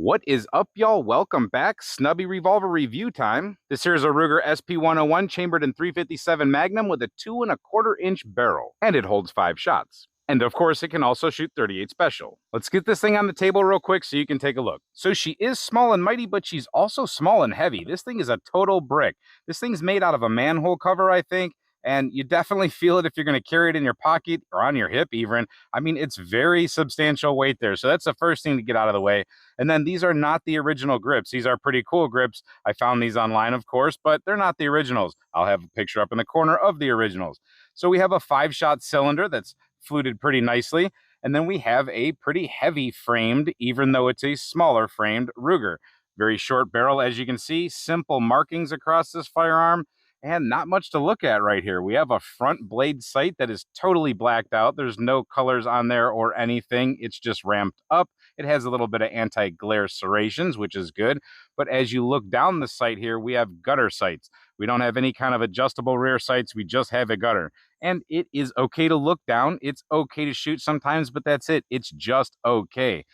What is up, y'all? Welcome back. Snubby Revolver review time. This here is a Ruger SP101 chambered in 357 Magnum with a 2¼ inch barrel, and it holds 5 shots. And of course, it can also shoot 38 special. Let's get this thing on the table real quick so you can take a look. So she is small and mighty, but she's also small and heavy. This thing is a total brick. This thing's made out of a manhole cover, I think. And you definitely feel it if you're going to carry it in your pocket or on your hip even. I mean, it's very substantial weight there. So that's the first thing to get out of the way. And then these are not the original grips. These are pretty cool grips. I found these online, of course, but they're not the originals. I'll have a picture up in the corner of the originals. So we have a 5-shot cylinder that's fluted pretty nicely. And then we have a pretty heavy framed, even though it's a smaller framed Ruger. Very short barrel, as you can see. Simple markings across this firearm. And not much to look at right here. We have a front blade sight that is totally blacked out. There's no colors on there or anything. It's just ramped up. It has a little bit of anti-glare serrations, which is good. But as you look down the sight here, we have gutter sights. We don't have any kind of adjustable rear sights. We just have a gutter. And it is okay to look down. It's okay to shoot sometimes, but that's it. It's just okay.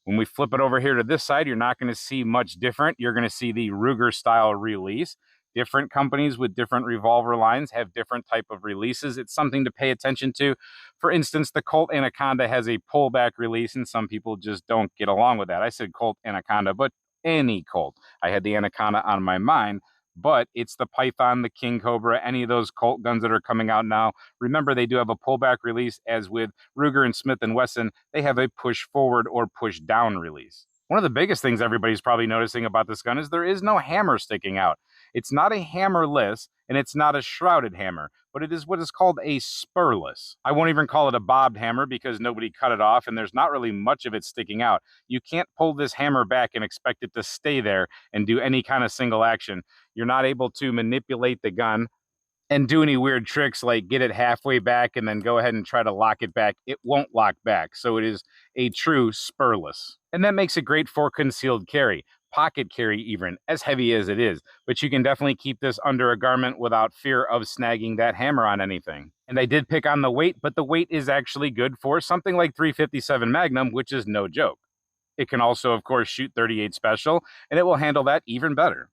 When we flip it over here to this side, you're not going to see much different. You're going to see the Ruger style release. Different companies with different revolver lines have different type of releases. It's something to pay attention to. For instance, the Colt Anaconda has a pullback release, and some people just don't get along with that. I said Colt Anaconda, but any Colt. I had the Anaconda on my mind, but it's the Python, the King Cobra, any of those Colt guns that are coming out now. Remember, they do have a pullback release, as with Ruger and Smith & Wesson, they have a push forward or push down release. One of the biggest things everybody's probably noticing about this gun is there is no hammer sticking out. It's not a hammerless, and it's not a shrouded hammer, but it is what is called a spurless. I won't even call it a bobbed hammer because nobody cut it off, and there's not really much of it sticking out. You can't pull this hammer back and expect it to stay there and do any kind of single action. You're not able to manipulate the gun and do any weird tricks like get it halfway back and then go ahead and try to lock it back. It won't lock back. So it is a true spurless. And that makes it great for concealed carry, pocket carry even, as heavy as it is. But you can definitely keep this under a garment without fear of snagging that hammer on anything. And I did pick on the weight, but the weight is actually good for something like 357 Magnum, which is no joke. It can also, of course, shoot 38 special, and it will handle that even better.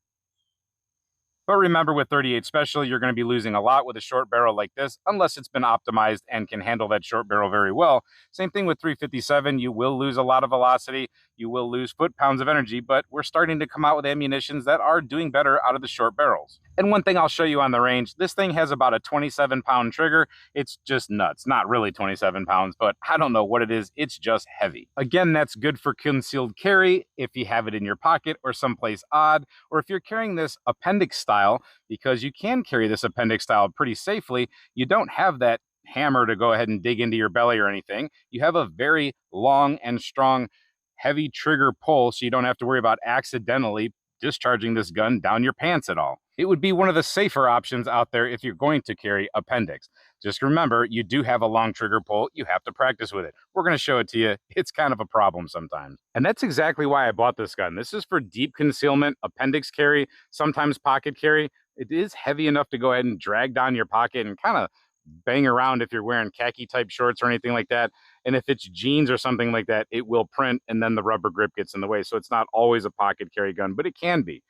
But remember, with 38 special, you're going to be losing a lot with a short barrel like this, unless it's been optimized and can handle that short barrel very well. Same thing with 357, you will lose a lot of velocity, you will lose foot-pounds of energy, but we're starting to come out with ammunitions that are doing better out of the short barrels. And one thing I'll show you on the range, this thing has about a 27-pound trigger. It's just nuts. Not really 27 pounds, but I don't know what it is. It's just heavy. Again, that's good for concealed carry if you have it in your pocket or someplace odd, or if you're carrying this appendix style, because you can carry this appendix style pretty safely. You don't have that hammer to go ahead and dig into your belly or anything. You have a very long and strong, heavy trigger pull, so you don't have to worry about accidentally discharging this gun down your pants at all. It would be one of the safer options out there if you're going to carry appendix. Just remember, you do have a long trigger pull. You have to practice with it. We're going to show it to you. It's kind of a problem sometimes. And that's exactly why I bought this gun. This is for deep concealment, appendix carry, sometimes pocket carry. It is heavy enough to go ahead and drag down your pocket and kind of bang around if you're wearing khaki type shorts or anything like that. And if it's jeans or something like that, it will print and then the rubber grip gets in the way. So it's not always a pocket carry gun, but it can be.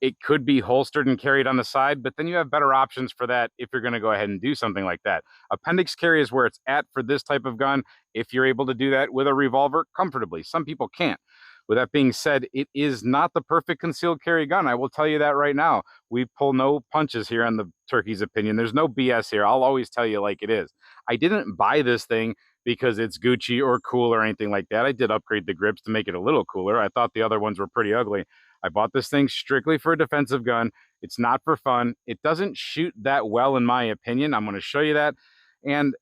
It could be holstered and carried on the side, but then you have better options for that if you're going to go ahead and do something like that. Appendix carry is where it's at for this type of gun. If you're able to do that with a revolver comfortably, some people can't. With that being said, it is not the perfect concealed carry gun. I will tell you that right now. We pull no punches here on the Turkey's Opinion. There's no BS here. I'll always tell you like it is. I didn't buy this thing because it's Gucci or cool or anything like that. I did upgrade the grips to make it a little cooler. I thought the other ones were pretty ugly. I bought this thing strictly for a defensive gun. It's not for fun. It doesn't shoot that well, in my opinion. I'm going to show you that. And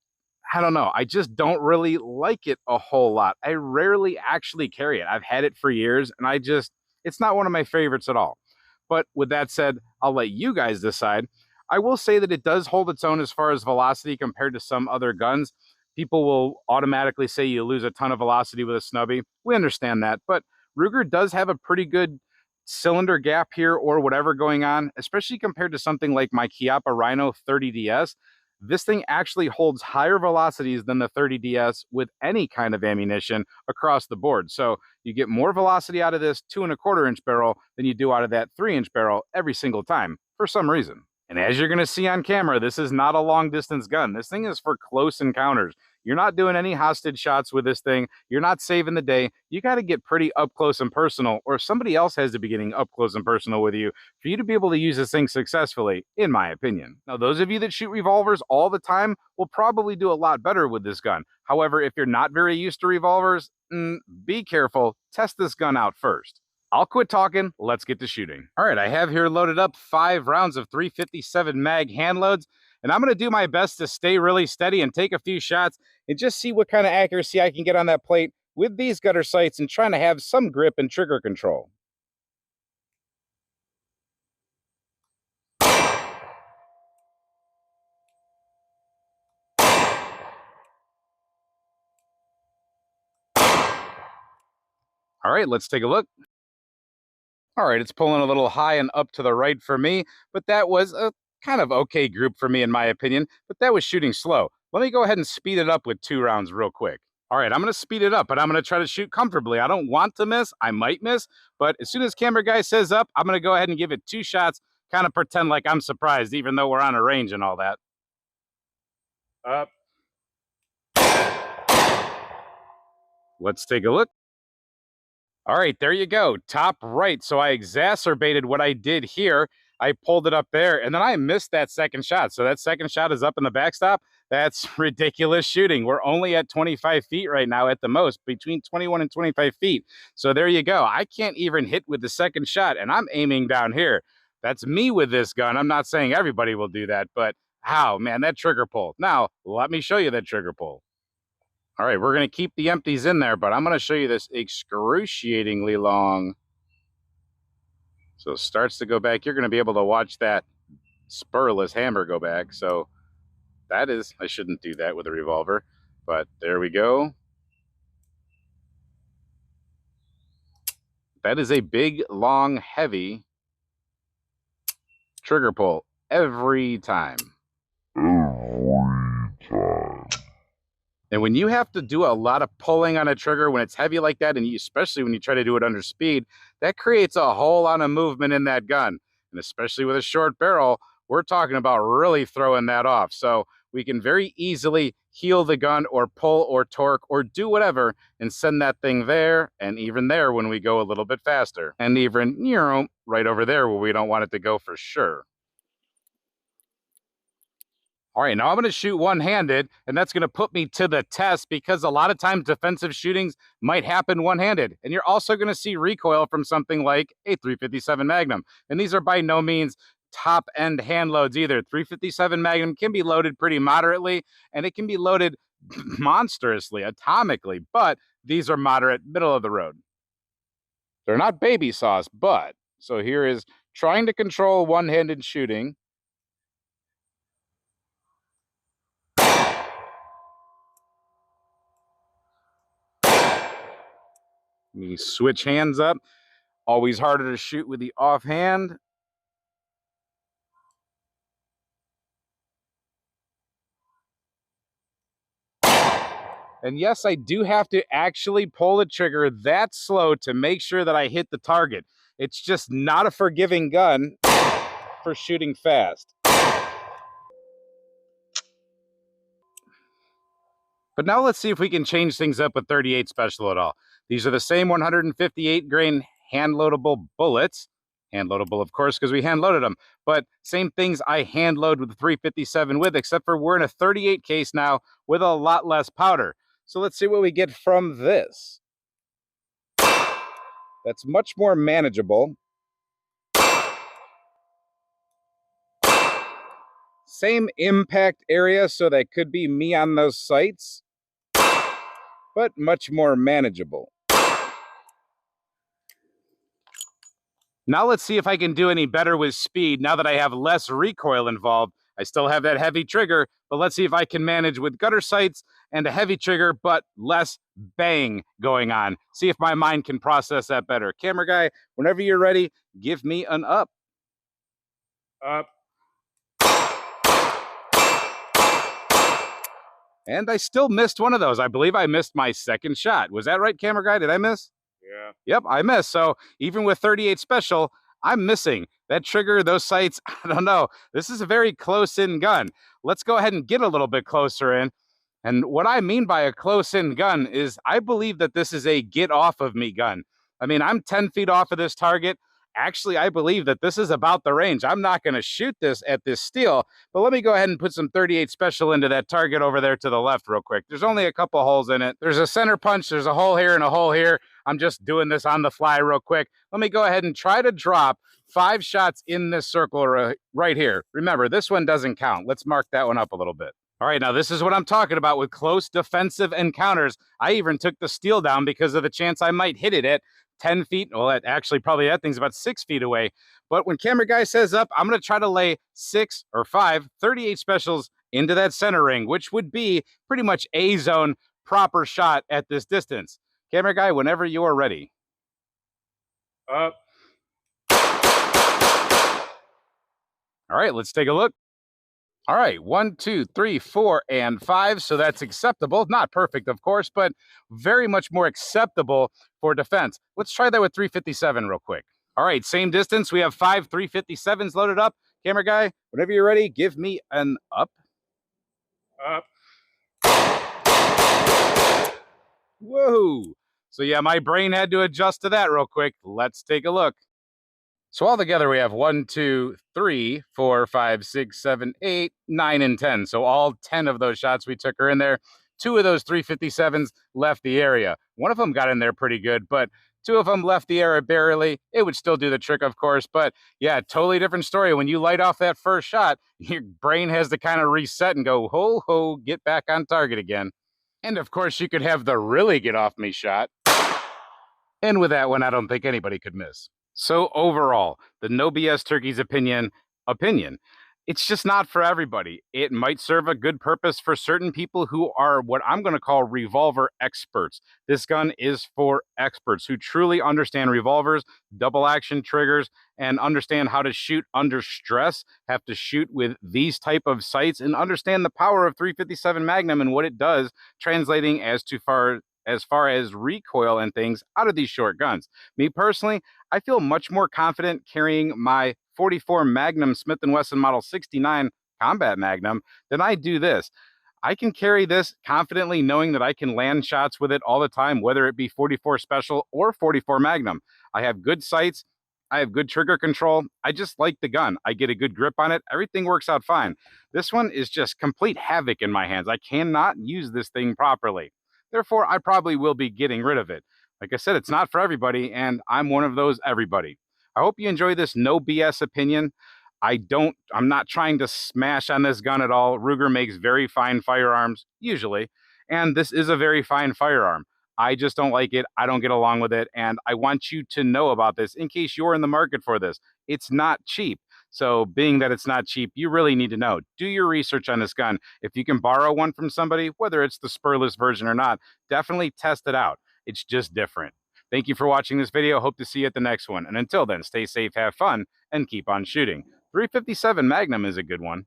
I don't know. I just don't really like it a whole lot. I rarely actually carry it. I've had it for years, and it's not one of my favorites at all. But with that said, I'll let you guys decide. I will say that it does hold its own as far as velocity compared to some other guns. People will automatically say you lose a ton of velocity with a snubby. We understand that, but Ruger does have a pretty good cylinder gap here or whatever going on, especially compared to something like my Chiappa Rhino 30DS. this thing actually holds higher velocities than the 30DS with any kind of ammunition across the board. So you get more velocity out of this 2¼ inch barrel than you do out of that 3-inch barrel every single time for some reason. And as you're going to see on camera, this is not a long distance gun. This thing is for close encounters. You're not doing any hostage shots with this thing. You're not saving the day. You got to get pretty up close and personal, or somebody else has to be getting up close and personal with you for you to be able to use this thing successfully, in my opinion. Now, those of you that shoot revolvers all the time will probably do a lot better with this gun. However, if you're not very used to revolvers, be careful. Test this gun out first. I'll quit talking. Let's get to shooting. All right, I have here loaded up 5 rounds of 357 mag hand loads, and I'm going to do my best to stay really steady and take a few shots and just see what kind of accuracy I can get on that plate with these gutter sights and trying to have some grip and trigger control. All right, let's take a look. All right, it's pulling a little high and up to the right for me, but that was a kind of okay group for me in my opinion, but that was shooting slow. Let me go ahead and speed it up with 2 rounds real quick. All right, I'm going to speed it up, but I'm going to try to shoot comfortably. I don't want to miss. I might miss, but as soon as camera guy says up, I'm going to go ahead and give it 2 shots, kind of pretend like I'm surprised, even though we're on a range and all that. Up. Let's take a look. All right, there you go, top right. So I exacerbated what I did here. I pulled it up there, and then I missed that second shot. So that second shot is up in the backstop. That's ridiculous shooting. We're only at 25 feet right now at the most, between 21 and 25 feet. So there you go. I can't even hit with the second shot, and I'm aiming down here. That's me with this gun. I'm not saying everybody will do that, but how, man, that trigger pull. Now, let me show you that trigger pull. All right, we're going to keep the empties in there, but I'm going to show you this excruciatingly long. So it starts to go back. You're going to be able to watch that spurless hammer go back. So that is, I shouldn't do that with a revolver, but there we go. That is a big, long, heavy trigger pull every time. And when you have to do a lot of pulling on a trigger when it's heavy like that, and especially when you try to do it under speed, that creates a whole lot of movement in that gun. And especially with a short barrel, we're talking about really throwing that off. So we can very easily heel the gun or pull or torque or do whatever and send that thing there and even there when we go a little bit faster. And even, right over there where we don't want it to go for sure. All right, now I'm going to shoot one-handed, and that's going to put me to the test because a lot of times defensive shootings might happen one-handed. And you're also going to see recoil from something like a 357 Magnum. And these are by no means top-end hand loads either. 357 Magnum can be loaded pretty moderately, and it can be loaded monstrously, atomically, but these are moderate, middle of the road. They're not baby sauce, but, so here is trying to control one-handed shooting. You switch hands up. Always harder to shoot with the offhand. And yes, I do have to actually pull the trigger that slow to make sure that I hit the target. It's just not a forgiving gun for shooting fast. But now let's see if we can change things up with 38 Special at all. These are the same 158 grain hand-loadable bullets. Hand-loadable, of course, because we hand-loaded them. But same things I hand-load with the 357 with, except for we're in a 38 case now with a lot less powder. So let's see what we get from this. That's much more manageable. Same impact area, so that could be me on those sights, but much more manageable. Now let's see if I can do any better with speed now that I have less recoil involved. I still have that heavy trigger, but let's see if I can manage with gutter sights and a heavy trigger, but less bang going on. See if my mind can process that better. Camera guy, whenever you're ready, give me an up. Up. And I still missed one of those. I believe I missed my second shot. Was that right, camera guy? Did I miss? Yeah. Yep, I missed. So even with 38 special, I'm missing. That trigger, those sights, I don't know. This is a very close-in gun. Let's go ahead and get a little bit closer in. And what I mean by a close-in gun is I believe that this is a get-off-of-me gun. I mean, I'm 10 feet off of this target. Actually, I believe that this is about the range. I'm not going to shoot this at this steel, but let me go ahead and put some 38 special into that target over there to the left real quick. There's only a couple holes in it. There's a center punch. There's a hole here and a hole here. I'm just doing this on the fly real quick. Let me go ahead and try to drop 5 shots in this circle right here. Remember, this one doesn't count. Let's mark that one up a little bit. All right, now this is what I'm talking about with close defensive encounters. I even took the steel down because of the chance I might hit it at 10 feet. Well, actually, probably that thing's about 6 feet away. But when camera guy says up, I'm going to try to lay 6 or 5 38 specials into that center ring, which would be pretty much a zone proper shot at this distance. Camera guy, whenever you are ready. Up. All right, let's take a look. All right, 1, 2, 3, 4, and 5. So that's acceptable. Not perfect, of course, but very much more acceptable for defense. Let's try that with 357 real quick. All right, same distance. We have 5 357s loaded up. Camera guy, whenever you're ready, give me an up. Up. Whoa. So yeah, my brain had to adjust to that real quick. Let's take a look. So altogether we have 1, 2, 3, 4, 5, 6, 7, 8, 9, and 10. So all 10 of those shots we took are in there. 2 of those 357s left the area. One of them got in there pretty good, but 2 of them left the area barely. It would still do the trick, of course. But yeah, totally different story. When you light off that first shot, your brain has to kind of reset and go, ho, ho, get back on target again. And of course, you could have the really get off me shot. And with that one, I don't think anybody could miss. So overall, the No BS Turkey's opinion, it's just not for everybody. It might serve a good purpose for certain people who are what I'm going to call revolver experts. This gun is for experts who truly understand revolvers, double action triggers, and understand how to shoot under stress, have to shoot with these type of sights, and understand the power of 357 Magnum and what it does, translating as far as recoil and things out of these short guns. Me personally, I feel much more confident carrying my 44 Magnum Smith & Wesson Model 69 Combat Magnum than I do this. I can carry this confidently knowing that I can land shots with it all the time, whether it be 44 Special or 44 Magnum. I have good sights. I have good trigger control. I just like the gun. I get a good grip on it. Everything works out fine. This one is just complete havoc in my hands. I cannot use this thing properly. Therefore, I probably will be getting rid of it. Like I said, it's not for everybody, and I'm one of those everybody. I hope you enjoy this no BS opinion. I'm not trying to smash on this gun at all. Ruger makes very fine firearms, usually, and this is a very fine firearm. I just don't like it. I don't get along with it, and I want you to know about this in case you're in the market for this. It's not cheap. So being that it's not cheap, you really need to know. Do your research on this gun. If you can borrow one from somebody, whether it's the Spurless version or not, definitely test it out. It's just different. Thank you for watching this video. Hope to see you at the next one. And until then, stay safe, have fun, and keep on shooting. 357 Magnum is a good one.